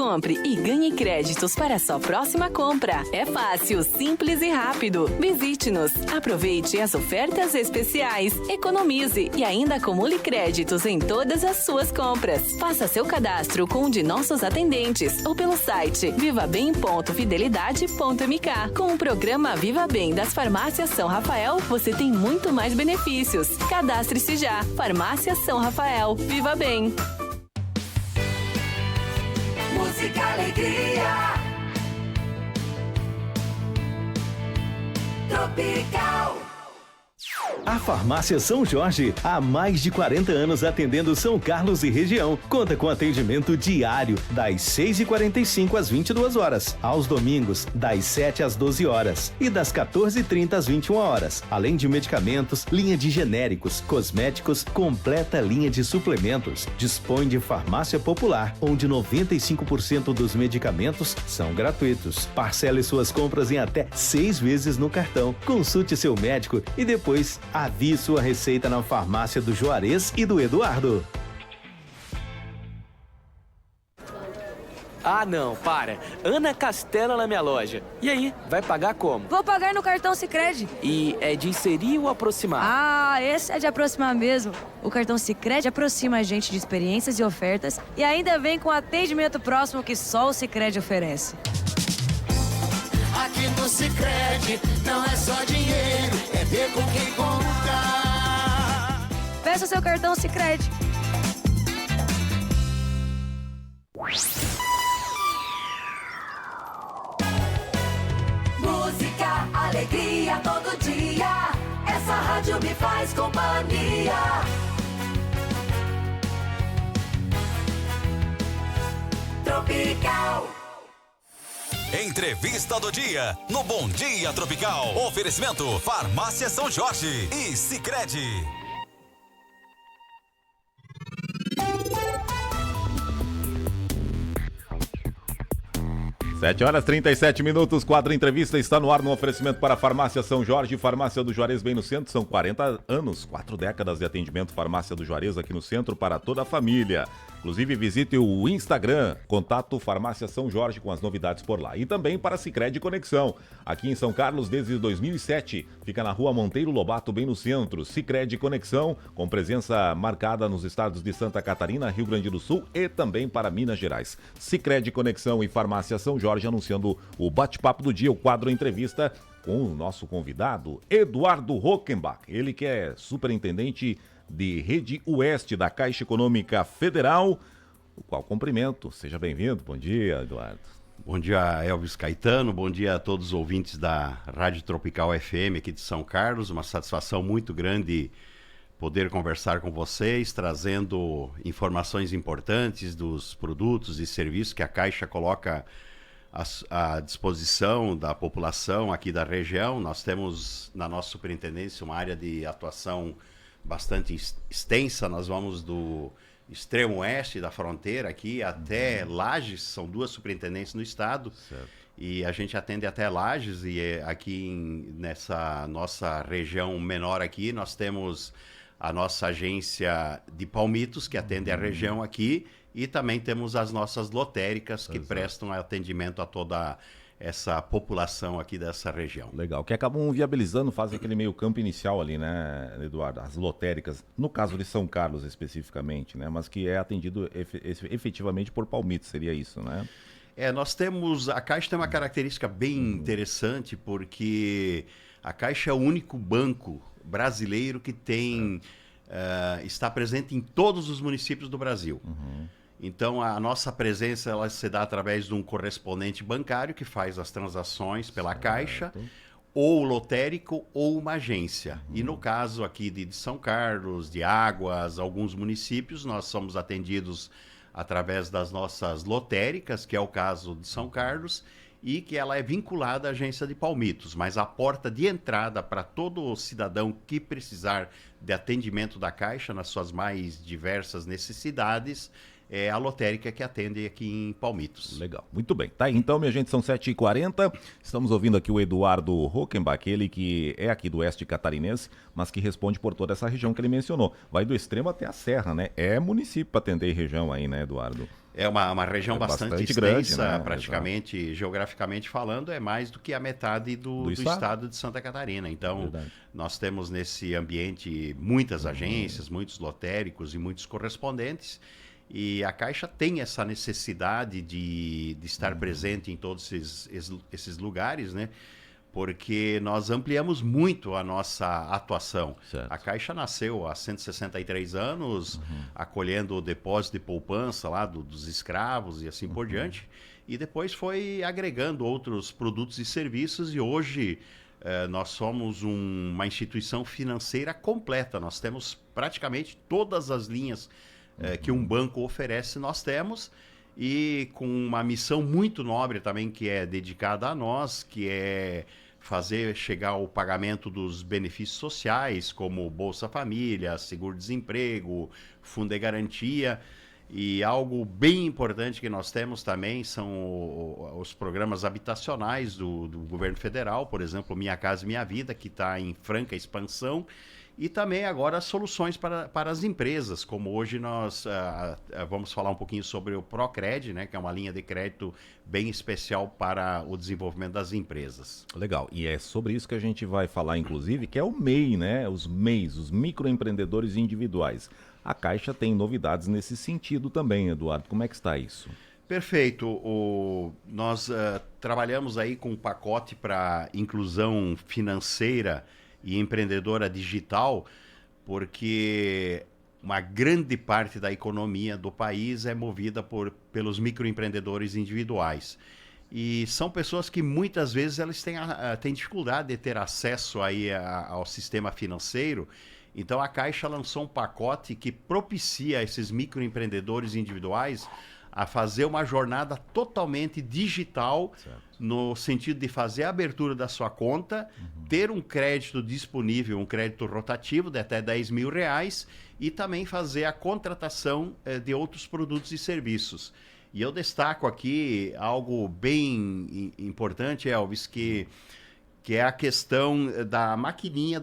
Compre e ganhe créditos para a sua próxima compra. É fácil, simples e rápido. Visite-nos. Aproveite as ofertas especiais. Economize e ainda acumule créditos em todas as suas compras. Faça seu cadastro com um de nossos atendentes ou pelo site vivabem.fidelidade.mk. Com o programa Viva Bem das Farmácias São Rafael, você tem muito mais benefícios. Cadastre-se já. Farmácia São Rafael. Viva Bem. Música, alegria. Tropical. A Farmácia São Jorge, há mais de 40 anos atendendo São Carlos e região. Conta com atendimento diário, das 6h45 às 22 horas. Aos domingos, das 7 às 12 horas. E das 14h30 às 21 horas. Além de medicamentos, linha de genéricos, cosméticos, completa linha de suplementos. Dispõe de farmácia popular, onde 95% dos medicamentos são gratuitos. Parcele suas compras em até 6 vezes no cartão. Consulte seu médico e depois avie sua receita na farmácia do Juarez e do Eduardo. Ah, não, para. Ana Castela na minha loja. E aí, vai pagar como? Vou pagar no cartão Sicredi. E é de inserir ou aproximar? Ah, esse é de aproximar mesmo. O cartão Sicredi aproxima a gente de experiências e ofertas e ainda vem com atendimento próximo que só o Sicredi oferece. Aqui no Sicredi não é só dinheiro, é ver com quem contar. Peça seu cartão Sicredi. Música, alegria todo dia. Essa rádio me faz companhia. Tropical. Entrevista do dia no Bom Dia Tropical. Oferecimento Farmácia São Jorge e Sicredi. Sete horas 37 minutos, quadro entrevista está no ar no oferecimento para a Farmácia São Jorge, Farmácia do Juarez bem no centro, são 40 anos, 4 décadas de atendimento Farmácia do Juarez aqui no centro para toda a família. Inclusive visite o Instagram, contato Farmácia São Jorge com as novidades por lá. E também para Sicredi Conexão, aqui em São Carlos desde 2007, fica na rua Monteiro Lobato bem no centro. Sicredi Conexão, com presença marcada nos estados de Santa Catarina, Rio Grande do Sul e também para Minas Gerais. Sicredi Conexão e Farmácia São Jorge anunciando o bate-papo do dia, o quadro entrevista com o nosso convidado, Eduardo Rockenbach, ele que é superintendente de Rede Oeste da Caixa Econômica Federal, o qual cumprimento. Seja bem-vindo. Bom dia, Eduardo. Bom dia, Elvis Caetano. Bom dia a todos os ouvintes da Rádio Tropical FM aqui de São Carlos. Uma satisfação muito grande poder conversar com vocês, trazendo informações importantes dos produtos e serviços que a Caixa coloca à disposição da população aqui da região. Nós temos na nossa superintendência uma área de atuação bastante extensa. Nós vamos do extremo oeste da fronteira aqui até Lages, são 2 superintendências no estado. Certo. E a gente atende até Lages, e aqui nessa nossa região menor aqui, nós temos a nossa agência de Palmitos, que atende a região aqui, e também temos as nossas lotéricas, que prestam atendimento a toda essa população aqui dessa região. Legal, que acabam viabilizando, fazem aquele meio campo inicial ali, né, Eduardo? As lotéricas, no caso de São Carlos especificamente, né? Mas que é atendido efetivamente por Palmitos, seria isso, né? Nós temos, a Caixa tem uma característica bem interessante, porque a Caixa é o único banco brasileiro que tem, está presente em todos os municípios do Brasil. Então, a nossa presença ela se dá através de um correspondente bancário que faz as transações pela Caixa, ou lotérico, ou uma agência. E no caso aqui de São Carlos, de Águas, alguns municípios, nós somos atendidos através das nossas lotéricas, que é o caso de São Carlos, e que ela é vinculada à agência de Palmitos. Mas a porta de entrada para todo cidadão que precisar de atendimento da Caixa nas suas mais diversas necessidades é a lotérica que atende aqui em Palmitos. Legal, muito bem. Tá aí, então, minha gente, são 7h40. Estamos ouvindo aqui o Eduardo Rockenbach, ele que é aqui do oeste catarinense, mas que responde por toda essa região que ele mencionou. Vai do extremo até a serra, né? É município para atender região aí, né, Eduardo? É uma região bastante extensa, grande, né? praticamente, geograficamente falando, é mais do que a metade do estado de Santa Catarina. Então, nós temos nesse ambiente muitas agências, muitos lotéricos e muitos correspondentes, e a Caixa tem essa necessidade de estar presente em todos esses lugares, né? Porque nós ampliamos muito a nossa atuação. Certo. A Caixa nasceu há 163 anos, acolhendo o depósito de poupança lá dos escravos e assim por diante, e depois foi agregando outros produtos e serviços, e hoje nós somos uma instituição financeira completa. Nós temos praticamente todas as linhas que um banco oferece, nós temos, e com uma missão muito nobre também que é dedicada a nós, que é fazer chegar o pagamento dos benefícios sociais, como Bolsa Família, Seguro-Desemprego, Fundo de Garantia. E algo bem importante que nós temos também são os programas habitacionais do governo federal, por exemplo, Minha Casa Minha Vida, que está em franca expansão, e também agora soluções para as empresas, como hoje nós vamos falar um pouquinho sobre o Procred, né, que é uma linha de crédito bem especial para o desenvolvimento das empresas. Legal, e é sobre isso que a gente vai falar, inclusive, que é o MEI, né? Os MEIs, os microempreendedores individuais. A Caixa tem novidades nesse sentido também, Eduardo. Como é que está isso? Perfeito. Nós trabalhamos aí com um pacote para inclusão financeira e empreendedora digital, porque uma grande parte da economia do país é movida pelos microempreendedores individuais. E são pessoas que muitas vezes elas têm dificuldade de ter acesso aí ao sistema financeiro. Então a Caixa lançou um pacote que propicia esses microempreendedores individuais a fazer uma jornada totalmente digital, no sentido de fazer a abertura da sua conta, ter um crédito disponível, um crédito rotativo de até R$10.000 e também fazer a contratação de outros produtos e serviços. E eu destaco aqui algo bem importante, Elvis, que é a questão da maquininha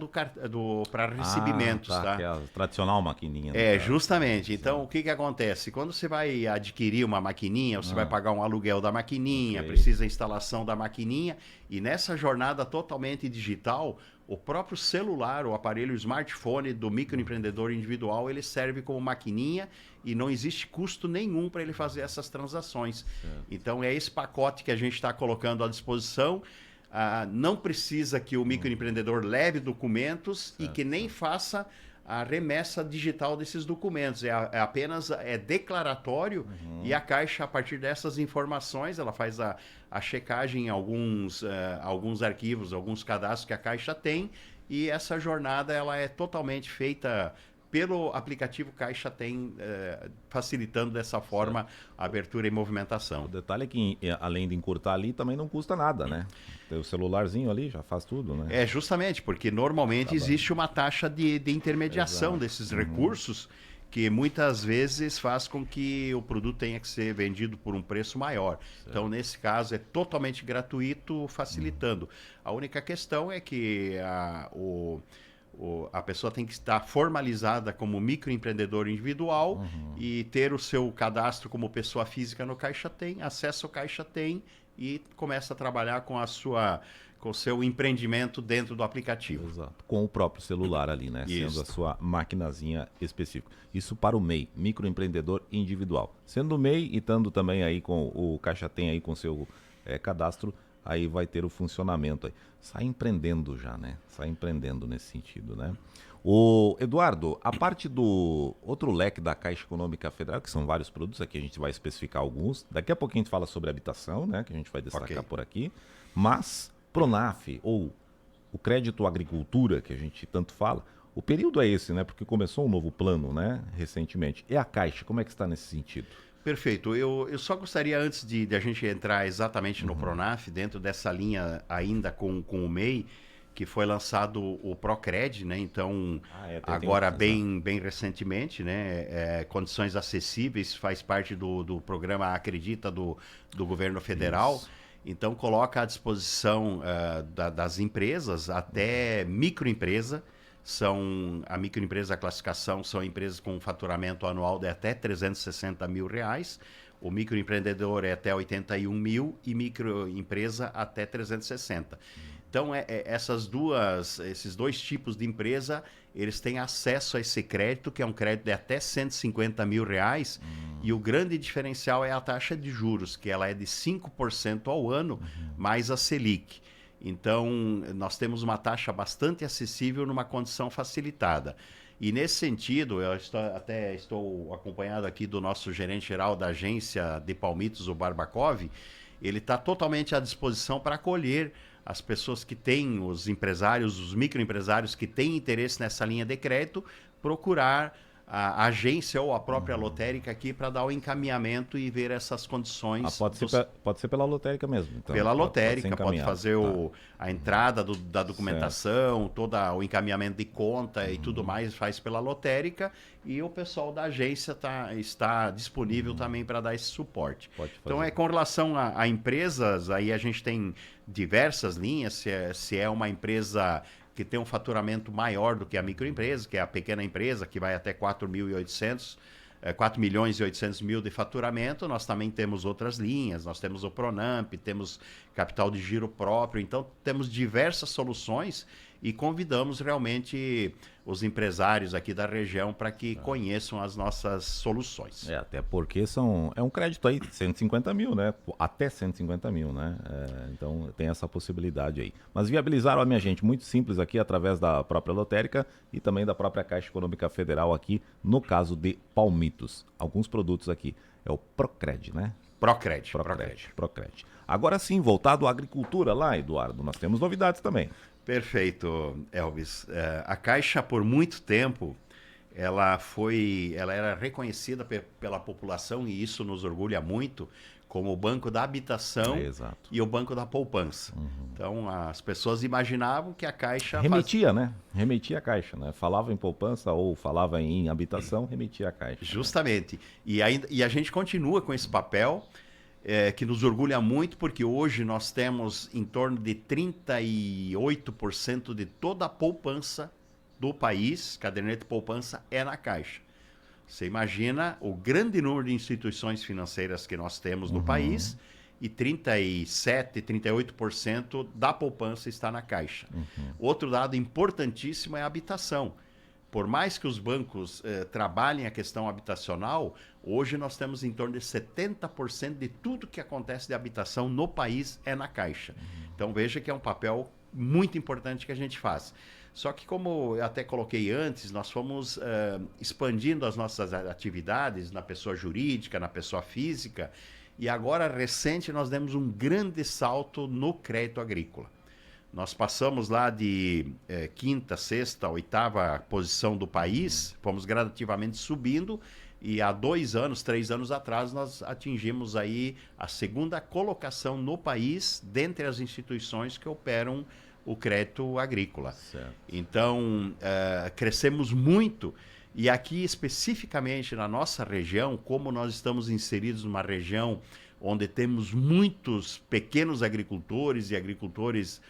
para recebimentos. Tá? Que é a tradicional maquininha. Justamente. Então, o que acontece? Quando você vai adquirir uma maquininha, você vai pagar um aluguel da maquininha, precisa da instalação da maquininha, e nessa jornada totalmente digital, o próprio celular, o aparelho smartphone do microempreendedor individual, ele serve como maquininha e não existe custo nenhum para ele fazer essas transações. Então, é esse pacote que a gente está colocando à disposição. Não precisa que o microempreendedor leve documentos e que nem faça a remessa digital desses documentos. Apenas declaratório, e a Caixa, a partir dessas informações, ela faz a checagem em alguns arquivos, alguns cadastros que a Caixa tem, e essa jornada ela é totalmente feita pelo aplicativo Caixa Tem, facilitando dessa forma a abertura e movimentação. O detalhe é que, além de encurtar ali, também não custa nada, né? Tem o celularzinho ali, já faz tudo, né? Justamente, porque normalmente existe uma taxa de intermediação desses recursos, que muitas vezes faz com que o produto tenha que ser vendido por um preço maior. Então, nesse caso, é totalmente gratuito, facilitando. A única questão é que a pessoa tem que estar formalizada como microempreendedor individual e ter o seu cadastro como pessoa física no Caixa Tem, acesso ao Caixa Tem e começa a trabalhar com o seu empreendimento dentro do aplicativo. Exato. Com o próprio celular ali, né? Isso. Sendo a sua maquinazinha específica. Isso para o MEI, microempreendedor individual. Sendo o MEI e estando também aí com o Caixa Tem aí com o seu cadastro, aí vai ter o funcionamento aí. Sai empreendendo já, né? Sai empreendendo nesse sentido, né? O Eduardo, a parte do outro leque da Caixa Econômica Federal, que são vários produtos, aqui a gente vai especificar alguns. Daqui a pouquinho a gente fala sobre habitação, né? Que a gente vai destacar por aqui. Mas, Pronaf, ou o crédito à agricultura, que a gente tanto fala, o período é esse, né? Porque começou um novo plano, né? Recentemente. E a Caixa, como é que está nesse sentido? Perfeito. Eu só gostaria, antes de a gente entrar exatamente no Pronaf, dentro dessa linha ainda com o MEI, que foi lançado o Procred, né? Então, agora bem recentemente, né? Condições acessíveis, faz parte do programa Acredita do governo federal. Isso. Então, coloca à disposição das empresas, até microempresa. A microempresa, a classificação, são empresas com faturamento anual de até R$360 mil. O microempreendedor é até 81 mil e microempresa até 360. Então, esses dois tipos de empresa, eles têm acesso a esse crédito, que é um crédito de até 150 mil reais. E o grande diferencial é a taxa de juros, que ela é de 5% ao ano, mais a Selic. Então, nós temos uma taxa bastante acessível numa condição facilitada. E nesse sentido, eu estou acompanhado aqui do nosso gerente-geral da agência de Palmitos, o Barbakov. Ele está totalmente à disposição para acolher as pessoas que têm, os empresários, os microempresários que têm interesse nessa linha de crédito, procurar a agência ou a própria lotérica aqui para dar o encaminhamento e ver essas condições. Pode ser pela lotérica mesmo. Então, pela lotérica, pode fazer tá. a entrada da documentação, todo o encaminhamento de conta e tudo mais, faz pela lotérica, e o pessoal da agência está disponível também para dar esse suporte. Então, com relação a empresas, aí a gente tem diversas linhas, se é uma empresa que tem um faturamento maior do que a microempresa, que é a pequena empresa, que vai até 4 milhões e 800 mil de faturamento. Nós também temos outras linhas, nós temos o Pronamp, temos capital de giro próprio, então temos diversas soluções e convidamos realmente os empresários aqui da região para que conheçam as nossas soluções. Até porque é um crédito aí de 150 mil, né? Até 150 mil, né? Então tem essa possibilidade aí. Mas viabilizaram a minha gente, muito simples aqui, através da própria lotérica e também da própria Caixa Econômica Federal aqui, no caso de Palmitos. Alguns produtos aqui. É o Procred, né? Procred. Agora sim, voltado à agricultura lá, Eduardo, nós temos novidades também. Perfeito, Elvis. A Caixa, por muito tempo, ela era reconhecida pela população, e isso nos orgulha muito, como o Banco da Habitação e o Banco da Poupança. Então, as pessoas imaginavam que a Caixa... Remetia a Caixa, né? Falava em poupança ou falava em habitação, remetia a Caixa. Justamente. Né? E a gente continua com esse papel... que nos orgulha muito, porque hoje nós temos em torno de 38% de toda a poupança do país, caderneta de poupança, é na Caixa. Você imagina o grande número de instituições financeiras que nós temos no país, e 38% da poupança está na Caixa. Outro dado importantíssimo é a habitação. Por mais que os bancos trabalhem a questão habitacional, hoje nós temos em torno de 70% de tudo que acontece de habitação no país é na Caixa. Então veja que é um papel muito importante que a gente faz. Só que, como eu até coloquei antes, nós fomos expandindo as nossas atividades na pessoa jurídica, na pessoa física, e agora, recente, nós demos um grande salto no crédito agrícola. Nós passamos lá de quinta, sexta, oitava posição do país, fomos gradativamente subindo, e há 2 anos, 3 anos atrás, nós atingimos aí a 2ª colocação no país, dentre as instituições que operam o crédito agrícola. Certo. Então, crescemos muito, e aqui especificamente na nossa região, como nós estamos inseridos numa região onde temos muitos pequenos agricultores e agricultores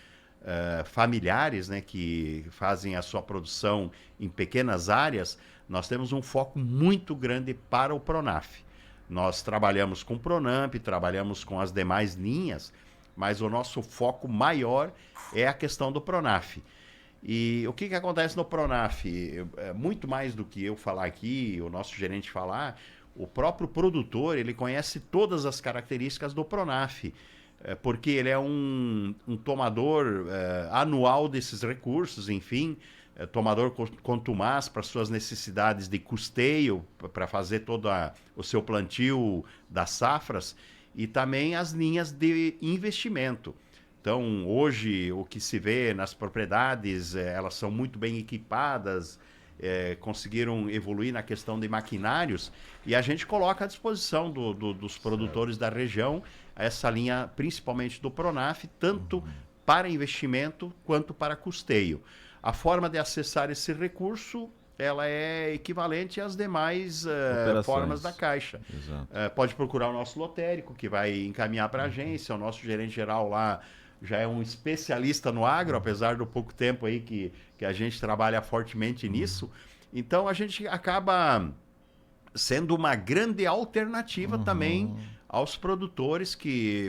familiares, né, que fazem a sua produção em pequenas áreas, nós temos um foco muito grande para o Pronaf. Nós trabalhamos com o Pronamp, trabalhamos com as demais linhas, mas o nosso foco maior é a questão do Pronaf. E o que acontece no Pronaf? Muito mais do que eu falar aqui, o nosso gerente falar, o próprio produtor, ele conhece todas as características do Pronaf, porque ele é um tomador anual desses recursos, enfim, tomador contumaz para suas necessidades de custeio, para fazer todo o seu plantio das safras, e também as linhas de investimento. Então, hoje, o que se vê nas propriedades, elas são muito bem equipadas, conseguiram evoluir na questão de maquinários, e a gente coloca à disposição dos produtores da região essa linha, principalmente do Pronaf, tanto para investimento quanto para custeio. A forma de acessar esse recurso, ela é equivalente às demais formas da Caixa. Pode procurar o nosso lotérico, que vai encaminhar para a agência. O nosso gerente geral lá já é um especialista no agro, apesar do pouco tempo aí que a gente trabalha fortemente nisso. Então, a gente acaba sendo uma grande alternativa também aos produtores,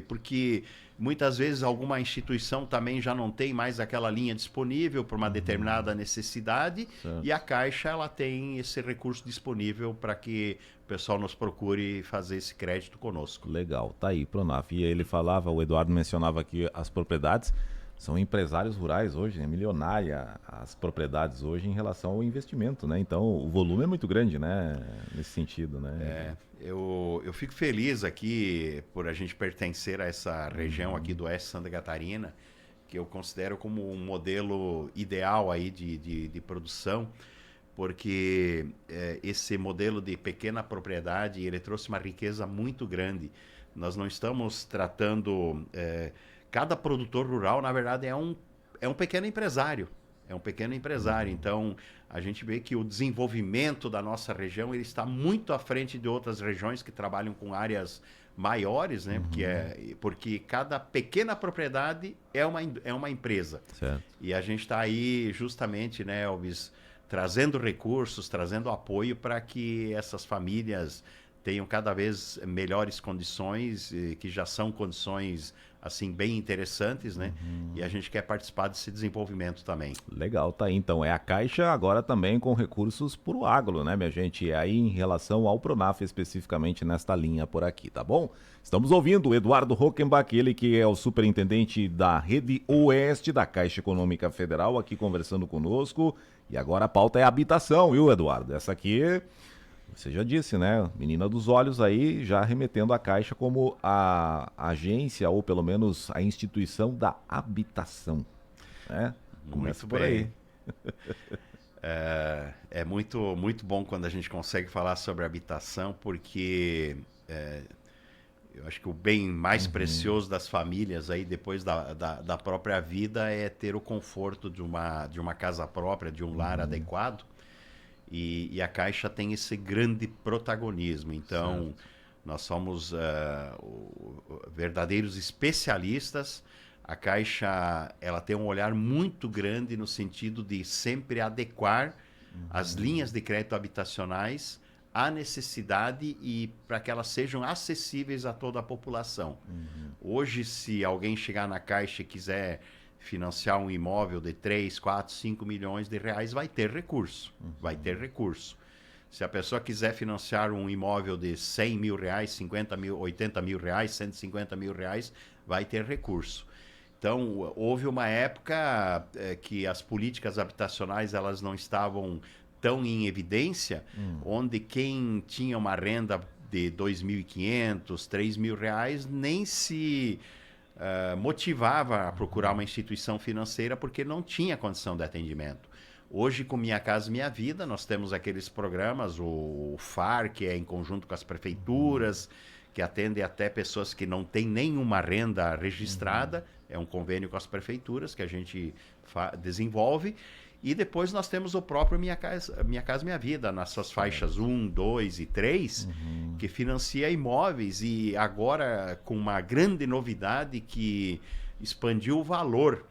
porque muitas vezes alguma instituição também já não tem mais aquela linha disponível para uma determinada necessidade, e a Caixa ela tem esse recurso disponível para que o pessoal nos procure fazer esse crédito conosco. Legal, tá aí, Pronaf. E ele falava, o Eduardo mencionava aqui as propriedades, são empresários rurais hoje, né? Milionária as propriedades hoje em relação ao investimento, né? Então o volume é muito grande, né? Nesse sentido, né? Eu fico feliz aqui por a gente pertencer a essa região aqui do oeste de Santa Catarina, que eu considero como um modelo ideal aí de produção, porque esse modelo de pequena propriedade, ele trouxe uma riqueza muito grande. Nós não estamos tratando... cada produtor rural, na verdade, é um pequeno empresário. É um pequeno empresário. Então, a gente vê que o desenvolvimento da nossa região ele está muito à frente de outras regiões que trabalham com áreas maiores, né? Porque cada pequena propriedade é uma empresa. Certo. E a gente está aí justamente, né, Elvis, trazendo recursos, trazendo apoio para que essas famílias tenham cada vez melhores condições, que já são condições assim bem interessantes, né? E a gente quer participar desse desenvolvimento também. Legal, tá aí. Então, é a Caixa agora também com recursos para o agro, né, minha gente? É aí em relação ao Pronaf, especificamente nesta linha por aqui, tá bom? Estamos ouvindo o Eduardo Rockenbach, ele que é o superintendente da Rede Oeste da Caixa Econômica Federal, aqui conversando conosco. E agora a pauta é habitação, viu, Eduardo? Essa aqui... Você já disse, né? Menina dos olhos aí, já remetendo a Caixa como a agência, ou pelo menos a instituição da habitação, né? Começa por aí. É muito, muito bom quando a gente consegue falar sobre habitação, porque eu acho que o bem mais precioso das famílias aí, depois da própria vida, é ter o conforto de uma casa própria, de um lar adequado. E a Caixa tem esse grande protagonismo. Então, nós somos verdadeiros especialistas. A Caixa ela tem um olhar muito grande no sentido de sempre adequar as linhas de crédito habitacionais à necessidade e para que elas sejam acessíveis a toda a população. Hoje, se alguém chegar na Caixa e quiser financiar um imóvel de 3, 4, 5 milhões de reais, vai ter recurso. Vai ter recurso. Se a pessoa quiser financiar um imóvel de 100 mil reais, 50 mil, 80 mil reais, 150 mil reais, vai ter recurso. Então, houve uma época que as políticas habitacionais elas não estavam tão em evidência, onde quem tinha uma renda de 2.500, 3 mil reais, nem se... motivava a procurar uma instituição financeira porque não tinha condição de atendimento. Hoje, com Minha Casa Minha Vida, nós temos aqueles programas, o FAR, que é em conjunto com as prefeituras, que atende até pessoas que não têm nenhuma renda registrada, é um convênio com as prefeituras que a gente desenvolve. E depois nós temos o próprio Minha Casa Minha Vida, nas suas faixas 1, 2 e 3, que financia imóveis e agora com uma grande novidade que expandiu o valor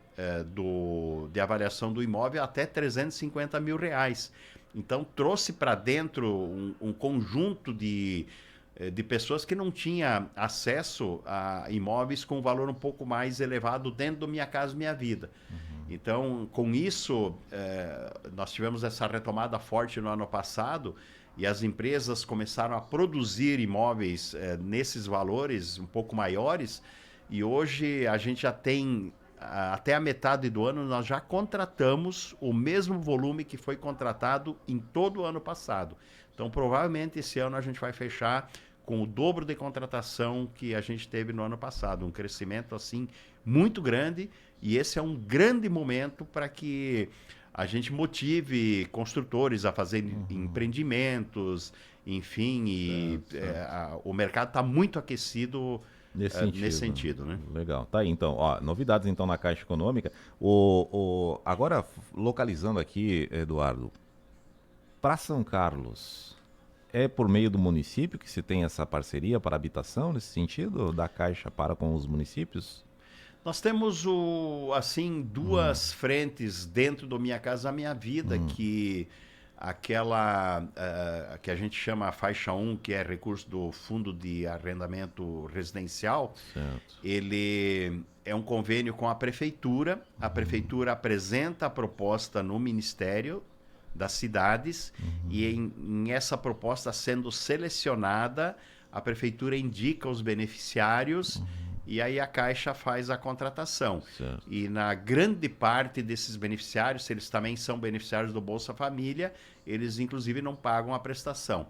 de avaliação do imóvel até 350 mil reais. Então trouxe para dentro um conjunto de pessoas que não tinham acesso a imóveis com valor um pouco mais elevado dentro do Minha Casa Minha Vida. Então, com isso, nós tivemos essa retomada forte no ano passado e as empresas começaram a produzir imóveis nesses valores um pouco maiores e hoje a gente já tem, até a metade do ano, nós já contratamos o mesmo volume que foi contratado em todo o ano passado. Então, provavelmente, esse ano a gente vai fechar com o dobro de contratação que a gente teve no ano passado. Um crescimento, assim, muito grande. E esse é um grande momento para que a gente motive construtores a fazer empreendimentos, enfim. E o mercado está muito aquecido nesse sentido, né? Legal. Tá aí, então. Ó, novidades, então, na Caixa Econômica. Agora, localizando aqui, Eduardo, para São Carlos... É por meio do município que se tem essa parceria para habitação, nesse sentido, da Caixa para com os municípios? Nós temos, duas frentes dentro do Minha Casa Minha Vida, que aquela que a gente chama a faixa 1, que é recurso do Fundo de Arrendamento Residencial, Certo. ele é um convênio com a prefeitura. A prefeitura apresenta a proposta no Ministério das Cidades e em essa proposta sendo selecionada, a prefeitura indica os beneficiários e aí a Caixa faz a contratação. Certo. E na grande parte desses beneficiários, se eles também são beneficiários do Bolsa Família, eles inclusive não pagam a prestação.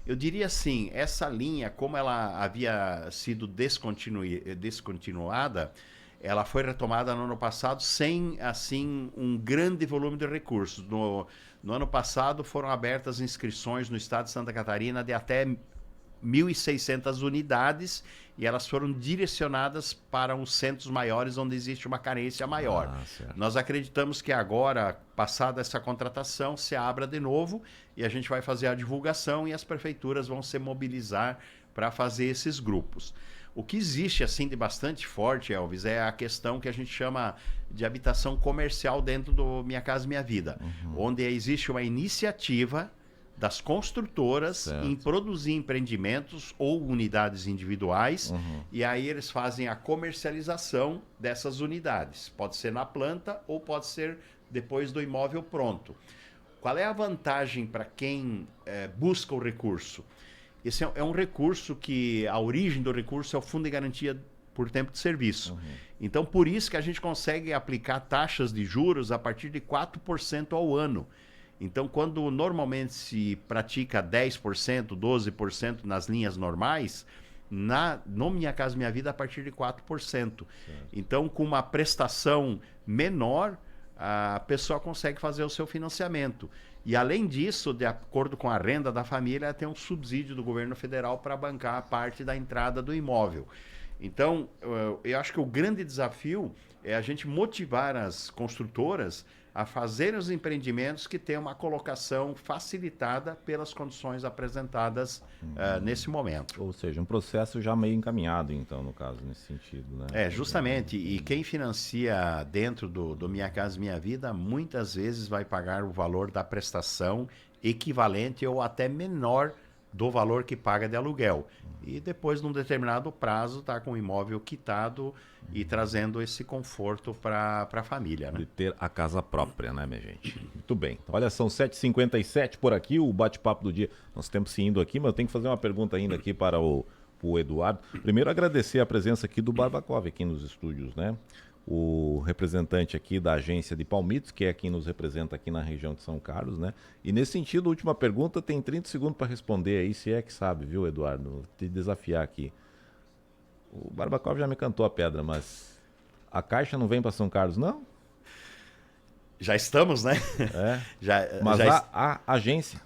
Eu diria assim, essa linha, como ela havia sido descontinuada, ela foi retomada no ano passado sem, assim, um grande volume de recursos. No ano passado foram abertas inscrições no estado de Santa Catarina de até 1.600 unidades e elas foram direcionadas para os centros maiores onde existe uma carência maior. Nós acreditamos que agora, passada essa contratação, se abra de novo e a gente vai fazer a divulgação e as prefeituras vão se mobilizar para fazer esses grupos. O que existe assim de bastante forte, Elvis, é a questão que a gente chama de habitação comercial dentro do Minha Casa Minha Vida, onde existe uma iniciativa das construtoras em produzir empreendimentos ou unidades individuais e aí eles fazem a comercialização dessas unidades. Pode ser na planta ou pode ser depois do imóvel pronto. Qual é a vantagem para quem busca o recurso? Esse é um recurso que a origem do recurso é o Fundo de Garantia por Tempo de Serviço. Então, por isso que a gente consegue aplicar taxas de juros a partir de 4% ao ano. Então, quando normalmente se pratica 10%, 12% nas linhas normais, no Minha Casa Minha Vida a partir de 4%. Então, com uma prestação menor, a pessoa consegue fazer o seu financiamento. E, além disso, de acordo com a renda da família, tem um subsídio do governo federal para bancar a parte da entrada do imóvel. Então, eu acho que o grande desafio é a gente motivar as construtoras a fazerem os empreendimentos que tenham uma colocação facilitada pelas condições apresentadas nesse momento. Ou seja, um processo já meio encaminhado, então, no caso, nesse sentido, né? Justamente. E quem financia dentro do Minha Casa Minha Vida, muitas vezes vai pagar o valor da prestação equivalente ou até menor do valor que paga de aluguel. E depois, num determinado prazo, está com o imóvel quitado e trazendo esse conforto para a família, né? De ter a casa própria, né, minha gente? Muito bem. Então, olha, são 7h57 por aqui, o bate-papo do dia. Nós temos se indo aqui, mas eu tenho que fazer uma pergunta ainda aqui para o Eduardo. Primeiro, agradecer a presença aqui do Barbakov aqui nos estúdios, né? O representante aqui da agência de Palmitos, que é quem nos representa aqui na região de São Carlos, né? E nesse sentido, a última pergunta, tem 30 segundos para responder aí, se é que sabe, viu, Eduardo? Vou te desafiar aqui. O Barbakov já me cantou a pedra, mas a Caixa não vem para São Carlos, não? Já estamos, né? Mas a agência?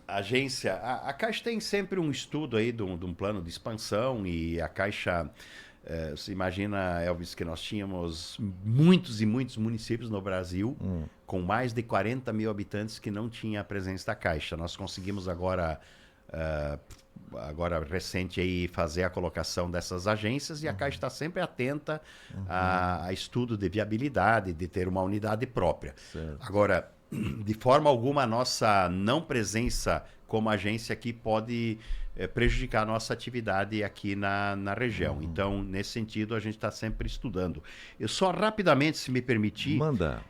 A Caixa tem sempre um estudo aí de um plano de expansão e a Caixa... você imagina, Elvis, que nós tínhamos muitos e muitos municípios no Brasil com mais de 40 mil habitantes que não tinha a presença da Caixa. Nós conseguimos agora recente aí fazer a colocação dessas agências e a Caixa está sempre atenta a estudo de viabilidade, de ter uma unidade própria. Certo. Agora, de forma alguma, a nossa não presença como agência aqui pode prejudicar a nossa atividade aqui na região. Então, nesse sentido, a gente está sempre estudando. Eu só rapidamente, se me permitir... Manda.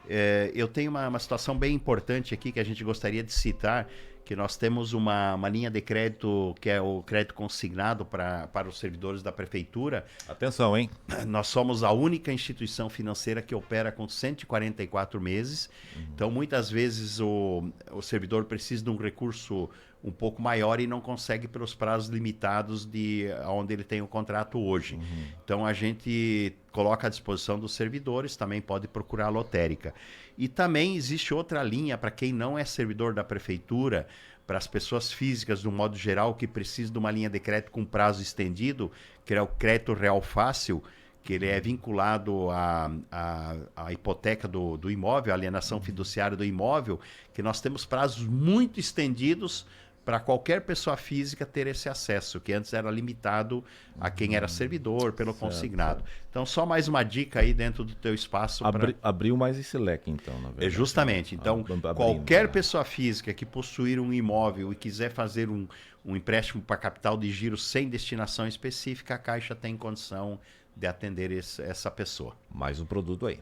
Eu tenho uma situação bem importante aqui que a gente gostaria de citar, que nós temos uma linha de crédito que é o crédito consignado para os servidores da prefeitura. Atenção, hein? Nós somos a única instituição financeira que opera com 144 meses. Então, muitas vezes, o servidor precisa de um recurso um pouco maior e não consegue pelos prazos limitados de onde ele tem o contrato hoje. Então, a gente coloca à disposição dos servidores, também pode procurar a lotérica. E também existe outra linha para quem não é servidor da prefeitura, para as pessoas físicas, de um modo geral, que precisam de uma linha de crédito com prazo estendido, que é o crédito real fácil, que ele é vinculado à hipoteca do imóvel, à alienação fiduciária do imóvel, que nós temos prazos muito estendidos para qualquer pessoa física ter esse acesso, que antes era limitado a quem era servidor, pelo consignado. Então, só mais uma dica aí dentro do teu espaço. Abriu mais esse leque, então, na verdade. Justamente. Então, qualquer pessoa física que possuir um imóvel e quiser fazer um empréstimo para capital de giro sem destinação específica, a Caixa tem condição de atender essa pessoa. Mais um produto aí.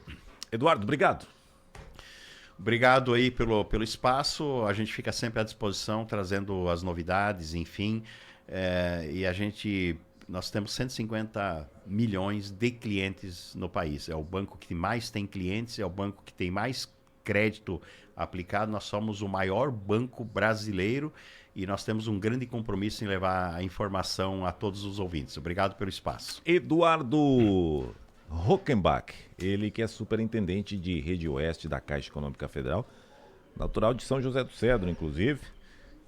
Eduardo, obrigado. Obrigado aí pelo espaço, a gente fica sempre à disposição, trazendo as novidades, enfim, e nós temos 150 milhões de clientes no país, é o banco que mais tem clientes, é o banco que tem mais crédito aplicado, nós somos o maior banco brasileiro e nós temos um grande compromisso em levar a informação a todos os ouvintes. Obrigado pelo espaço. Eduardo Hockenbach, ele que é superintendente de Rede Oeste da Caixa Econômica Federal, natural de São José do Cedro, inclusive,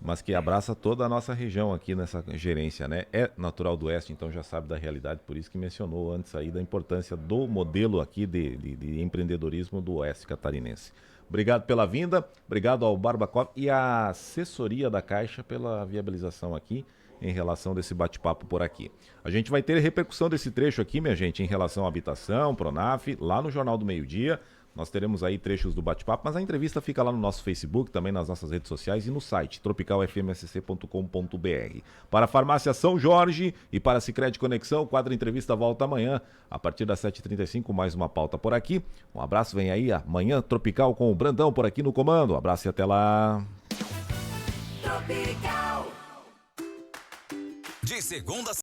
mas que abraça toda a nossa região aqui nessa gerência, né? É natural do Oeste, então já sabe da realidade, por isso que mencionou antes aí da importância do modelo aqui de empreendedorismo do Oeste catarinense. Obrigado pela vinda, obrigado ao Barbacov e à assessoria da Caixa pela viabilização aqui em relação desse bate-papo por aqui. A gente vai ter repercussão desse trecho aqui, minha gente, em relação à habitação, Pronaf, lá no Jornal do Meio-Dia. Nós teremos aí trechos do bate-papo, mas a entrevista fica lá no nosso Facebook, também nas nossas redes sociais e no site tropicalfmsc.com.br. Para a Farmácia São Jorge e para a Sicredi Conexão, o quadro Entrevista volta amanhã, a partir das 7h35, mais uma pauta por aqui. Um abraço, vem aí amanhã Tropical com o Brandão por aqui no comando. Um abraço e até lá. De segunda